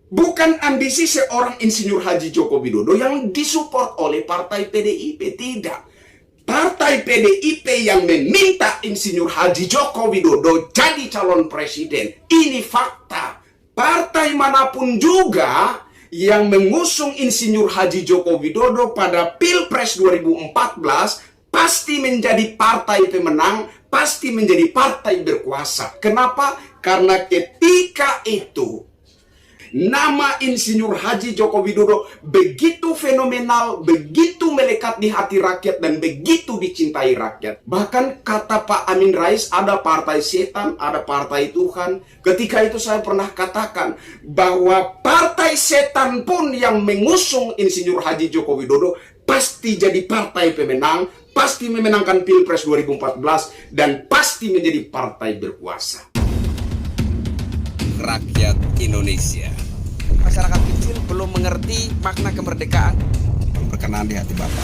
Bukan ambisi seorang Insinyur Haji Joko Widodo yang disupport oleh partai PDIP, tidak. Partai PDIP yang meminta Insinyur Haji Joko Widodo jadi calon presiden. Ini fakta. Partai manapun juga yang mengusung Insinyur Haji Joko Widodo pada Pilpres 2014 pasti menjadi partai pemenang, pasti menjadi partai berkuasa. Kenapa? Karena ketika itu nama Insinyur Haji Joko Widodo begitu fenomenal, begitu melekat di hati rakyat, dan begitu dicintai rakyat. Bahkan kata Pak Amin Rais, ada partai setan, ada partai Tuhan. Ketika itu saya pernah katakan bahwa partai setan pun yang mengusung Insinyur Haji Joko Widodo pasti jadi partai pemenang, pasti memenangkan Pilpres 2014, dan pasti menjadi partai berkuasa. Rakyat Indonesia. Masyarakat kecil belum mengerti makna kemerdekaan. Berkenan di hati Bapak.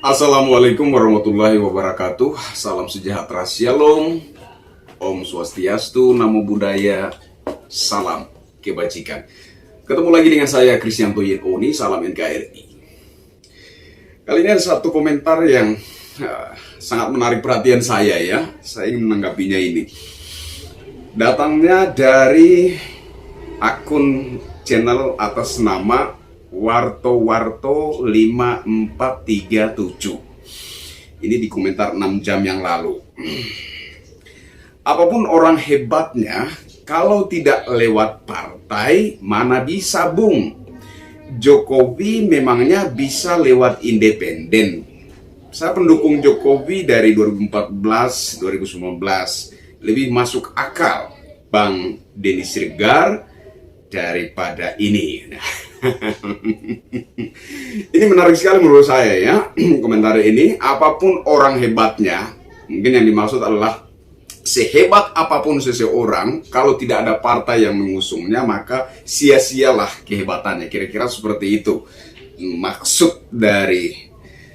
Assalamualaikum warahmatullahi wabarakatuh. Salam sejahtera, shalom, Om Swastiastu, Namo Buddhaya, salam kebajikan. Ketemu lagi dengan saya, Kristianto Yeni, salam NKRI. Kali ini ada satu komentar yang sangat menarik perhatian saya ya. Saya ingin menanggapinya ini. Datangnya dari akun channel atas nama Warto 5437. Ini di komentar 6 jam yang lalu. Apapun orang hebatnya, kalau tidak lewat partai, mana bisa, Bung? Jokowi memangnya bisa lewat independen. Saya pendukung Jokowi dari 2014, 2019. Lebih masuk akal Bang Denny Siregar daripada ini. Ini menarik sekali menurut saya ya, komentar ini. Apapun orang hebatnya, mungkin yang dimaksud adalah sehebat apapun seseorang, kalau tidak ada partai yang mengusungnya, maka sia-sialah kehebatannya. Kira-kira seperti itu maksud dari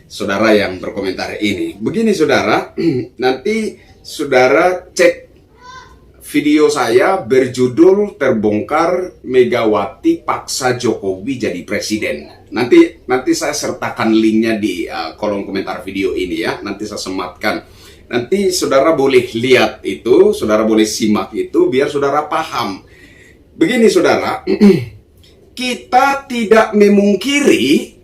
saudara yang berkomentar ini. Begini saudara, nanti saudara cek video saya berjudul "Terbongkar Megawati Paksa Jokowi Jadi Presiden". Nanti saya sertakan linknya di kolom komentar video ini ya. Nanti saya sematkan. Nanti saudara boleh lihat itu, saudara boleh simak itu, biar saudara paham. Begini saudara, kita tidak memungkiri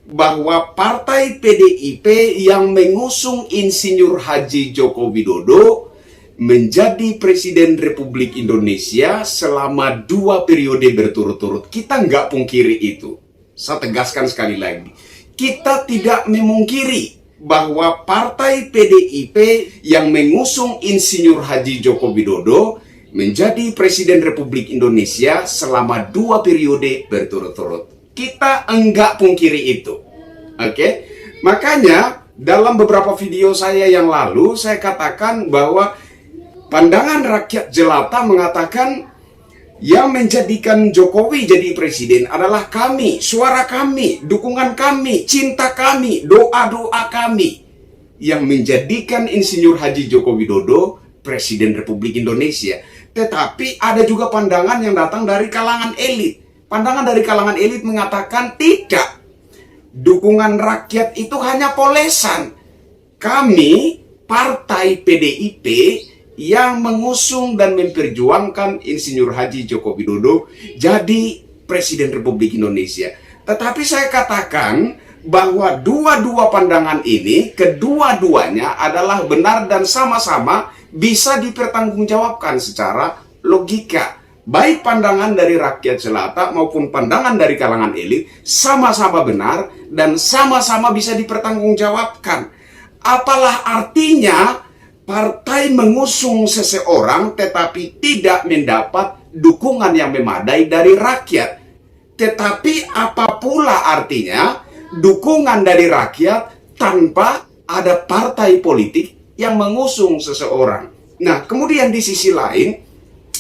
bahwa partai PDIP yang mengusung Insinyur Haji Joko Widodo menjadi Presiden Republik Indonesia selama 2 periode berturut-turut. Kita nggak pungkiri itu. Saya tegaskan sekali lagi. Kita tidak memungkiri bahwa partai PDIP yang mengusung Insinyur Haji Joko Widodo menjadi Presiden Republik Indonesia selama 2 periode berturut-turut. Kita enggak pungkiri itu. Oke? Makanya dalam beberapa video saya yang lalu saya katakan bahwa pandangan rakyat jelata mengatakan yang menjadikan Jokowi jadi presiden adalah kami, suara kami, dukungan kami, cinta kami, doa-doa kami yang menjadikan Insinyur Haji Joko Widodo Presiden Republik Indonesia. Tetapi ada juga pandangan yang datang dari kalangan elit. Pandangan dari kalangan elit mengatakan tidak. Dukungan rakyat itu hanya polesan. Kami, partai PDIP, yang mengusung dan memperjuangkan Insinyur Haji Joko Widodo jadi Presiden Republik Indonesia. Tetapi saya katakan bahwa dua-dua pandangan ini, kedua-duanya adalah benar dan sama-sama bisa dipertanggungjawabkan secara logika. Baik pandangan dari rakyat jelata maupun pandangan dari kalangan elit sama-sama benar dan sama-sama bisa dipertanggungjawabkan. Apalah artinya partai mengusung seseorang tetapi tidak mendapat dukungan yang memadai dari rakyat. Tetapi apa pula artinya dukungan dari rakyat tanpa ada partai politik yang mengusung seseorang? Nah, kemudian di sisi lain,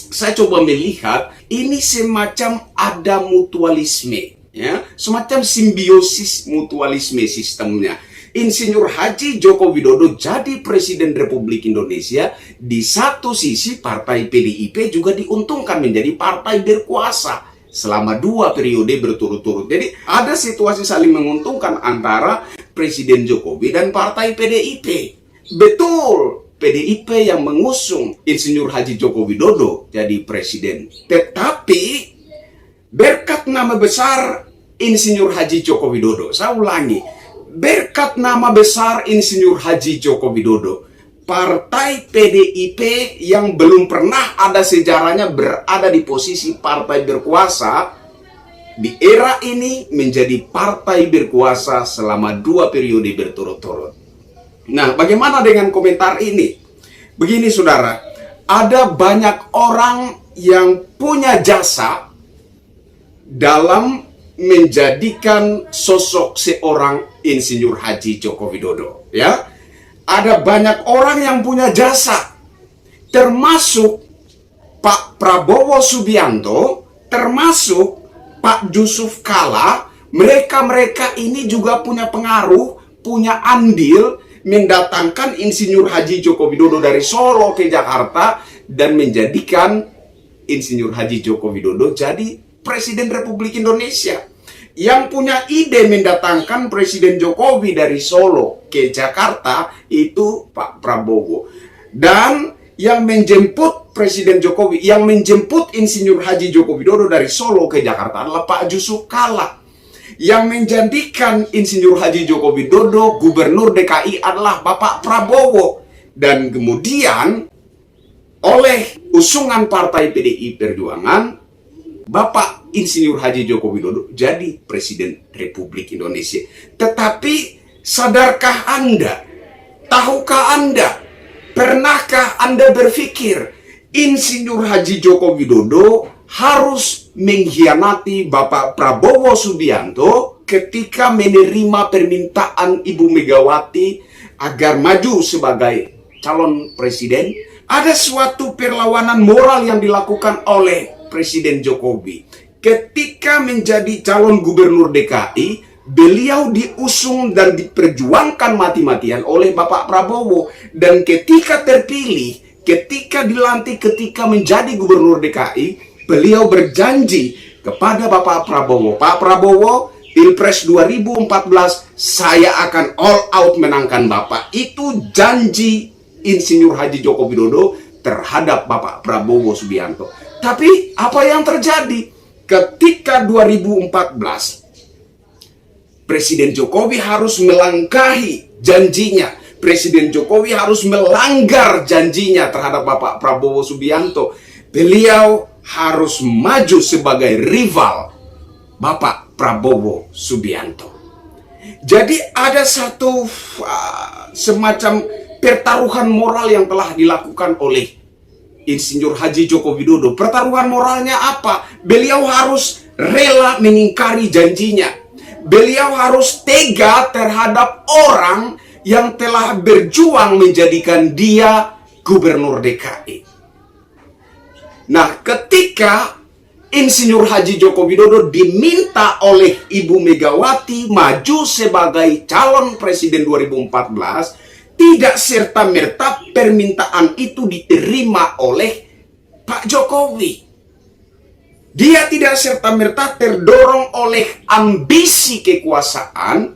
saya coba melihat ini semacam ada mutualisme, ya, semacam simbiosis mutualisme sistemnya. Insinyur Haji Joko Widodo jadi Presiden Republik Indonesia, di satu sisi partai PDIP juga diuntungkan menjadi partai berkuasa selama 2 periode berturut-turut. Jadi ada situasi saling menguntungkan antara Presiden Jokowi dan partai PDIP. Betul, PDIP yang mengusung Insinyur Haji Joko Widodo jadi presiden. Tetapi berkat nama besar Insinyur Haji Joko Widodo, saya ulangi, berkat nama besar Insinyur Haji Joko Widodo, partai PDIP yang belum pernah ada sejarahnya berada di posisi partai berkuasa, di era ini menjadi partai berkuasa selama 2 periode berturut-turut. Nah, bagaimana dengan komentar ini? Begini saudara, ada banyak orang yang punya jasa dalam menjadikan sosok seorang Insinyur Haji Joko Widodo, ya. Ada banyak orang yang punya jasa, termasuk Pak Prabowo Subianto, termasuk Pak Yusuf Kalla. Mereka ini juga punya pengaruh, punya andil mendatangkan Insinyur Haji Joko Widodo dari Solo ke Jakarta dan menjadikan Insinyur Haji Joko Widodo jadi Presiden Republik Indonesia. Yang punya ide mendatangkan Presiden Jokowi dari Solo ke Jakarta itu Pak Prabowo. Dan yang menjemput Presiden Jokowi, yang menjemput Insinyur Haji Joko Widodo dari Solo ke Jakarta adalah Pak Yusuf Kalla. Yang menjadikan Insinyur Haji Joko Widodo Gubernur DKI adalah Bapak Prabowo. Dan kemudian oleh usungan Partai PDI Perjuangan, Bapak Insinyur Haji Joko Widodo jadi Presiden Republik Indonesia. Tetapi sadarkah Anda, tahukah Anda, pernahkah Anda berpikir Insinyur Haji Joko Widodo harus mengkhianati Bapak Prabowo Subianto ketika menerima permintaan Ibu Megawati agar maju sebagai calon presiden? Ada suatu perlawanan moral yang dilakukan oleh Presiden Jokowi. Ketika menjadi calon gubernur DKI, beliau diusung dan diperjuangkan mati-matian oleh Bapak Prabowo. Dan ketika terpilih, ketika dilantik, ketika menjadi gubernur DKI, beliau berjanji kepada Bapak Prabowo, Pak Prabowo, Pilpres 2014 saya akan all out menangkan Bapak. Itu janji Insinyur Haji Joko Widodo terhadap Bapak Prabowo Subianto. Tapi apa yang terjadi? Ketika 2014 Presiden Jokowi harus melangkahi janjinya, Presiden Jokowi harus melanggar janjinya terhadap Bapak Prabowo Subianto. Beliau harus maju sebagai rival Bapak Prabowo Subianto. Jadi ada satu semacam pertaruhan moral yang telah dilakukan oleh Insinyur Haji Joko Widodo. Pertaruhan moralnya apa? Beliau harus rela mengingkari janjinya. Beliau harus tega terhadap orang yang telah berjuang menjadikan dia gubernur DKI. Nah, ketika Insinyur Haji Joko Widodo diminta oleh Ibu Megawati maju sebagai calon presiden 2014, tidak serta-merta permintaan itu diterima oleh Pak Jokowi. Dia tidak serta-merta terdorong oleh ambisi kekuasaan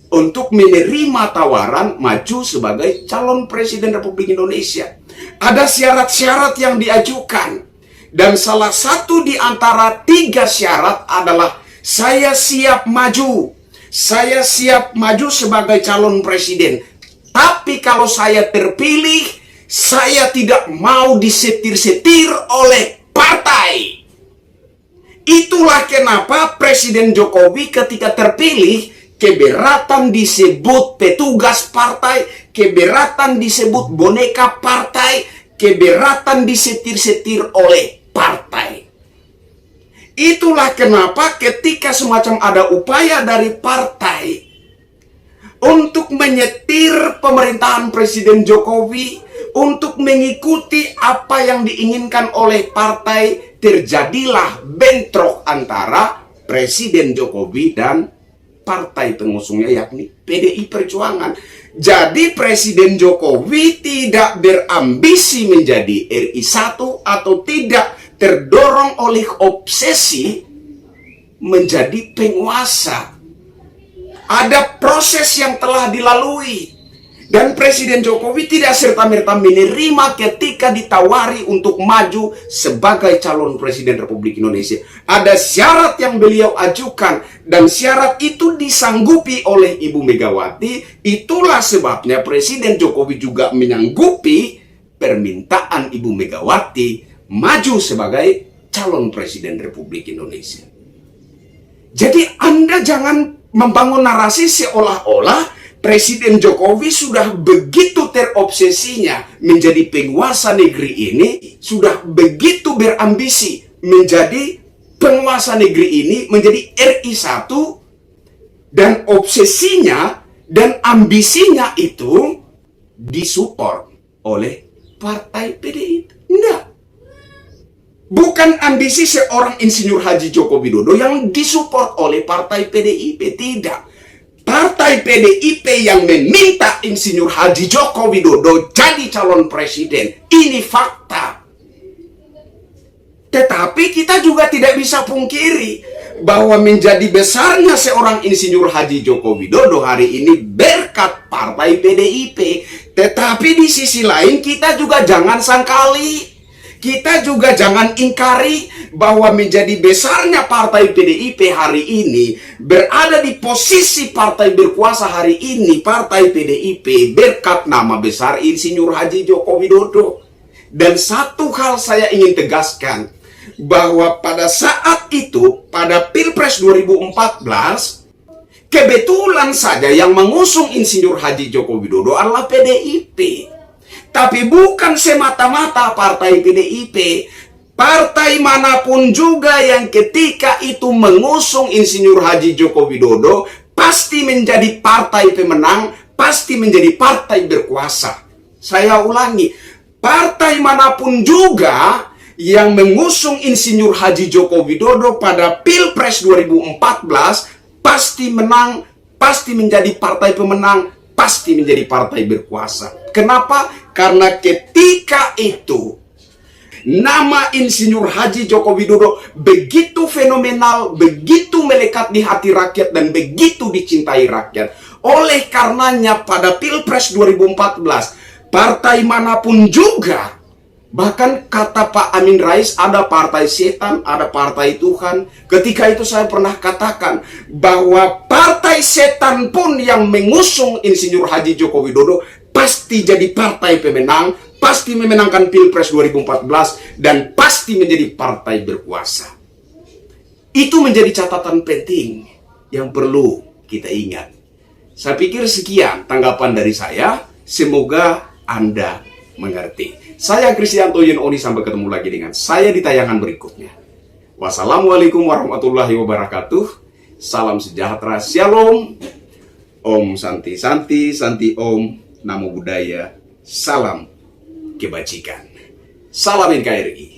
untuk menerima tawaran maju sebagai calon presiden Republik Indonesia. Ada syarat-syarat yang diajukan. Dan salah satu di antara 3 syarat adalah saya siap maju. Saya siap maju sebagai calon presiden. Tapi kalau saya terpilih, saya tidak mau disetir-setir oleh partai. Itulah kenapa Presiden Jokowi ketika terpilih, keberatan disebut petugas partai, keberatan disebut boneka partai, keberatan disetir-setir oleh partai. Itulah kenapa ketika semacam ada upaya dari partai untuk menyetir pemerintahan Presiden Jokowi, untuk mengikuti apa yang diinginkan oleh partai, terjadilah bentrok antara Presiden Jokowi dan partai pengusungnya, yakni PDI Perjuangan. Jadi Presiden Jokowi tidak berambisi menjadi RI 1 atau tidak terdorong oleh obsesi menjadi penguasa. Ada proses yang telah dilalui. Dan Presiden Jokowi tidak serta-merta menerima ketika ditawari untuk maju sebagai calon Presiden Republik Indonesia. Ada syarat yang beliau ajukan dan syarat itu disanggupi oleh Ibu Megawati. Itulah sebabnya Presiden Jokowi juga menyanggupi permintaan Ibu Megawati maju sebagai calon Presiden Republik Indonesia. Jadi Anda jangan membangun narasi seolah-olah Presiden Jokowi sudah begitu terobsesinya menjadi penguasa negeri ini, sudah begitu berambisi menjadi penguasa negeri ini, menjadi RI 1, dan obsesinya dan ambisinya itu disupport oleh partai PDIP. Enggak. Bukan ambisi seorang Insinyur Haji Joko Widodo yang disupport oleh partai PDIP, tidak. Partai PDIP yang meminta Insinyur Haji Joko Widodo jadi calon presiden. Ini fakta. Tetapi kita juga tidak bisa pungkiri bahwa menjadi besarnya seorang Insinyur Haji Joko Widodo hari ini berkat partai PDIP. Tetapi di sisi lain kita juga jangan sangkali, kita juga jangan ingkari bahwa menjadi besarnya partai PDIP hari ini, berada di posisi partai berkuasa hari ini, partai PDIP berkat nama besar Insinyur Haji Joko Widodo. Dan satu hal saya ingin tegaskan, bahwa pada saat itu, pada Pilpres 2014, kebetulan saja yang mengusung Insinyur Haji Joko Widodo adalah PDIP. Tapi bukan semata-mata partai PDIP. Partai manapun juga yang ketika itu mengusung Insinyur Haji Joko Widodo pasti menjadi partai pemenang, pasti menjadi partai berkuasa. Saya ulangi, partai manapun juga yang mengusung Insinyur Haji Joko Widodo pada Pilpres 2014 pasti menang, pasti menjadi partai pemenang, pasti menjadi partai berkuasa. Kenapa? Karena ketika itu nama Insinyur Haji Joko Widodo begitu fenomenal, begitu melekat di hati rakyat, dan begitu dicintai rakyat. Oleh karenanya pada Pilpres 2014, partai manapun juga, bahkan kata Pak Amin Rais, ada partai setan, ada partai Tuhan. Ketika itu saya pernah katakan bahwa partai setan pun yang mengusung Insinyur Haji Joko Widodo pasti jadi partai pemenang, pasti memenangkan Pilpres 2014, dan pasti menjadi partai berkuasa. Itu menjadi catatan penting yang perlu kita ingat. Saya pikir sekian tanggapan dari saya. Semoga Anda mengerti. Saya Kristianto Yunoni, sampai ketemu lagi dengan saya di tayangan berikutnya. Wassalamualaikum warahmatullahi wabarakatuh. Salam sejahtera, shalom. Om Santi Santi, Santi Om. Namo Buddhaya, salam kebajikan. Salam NKRI.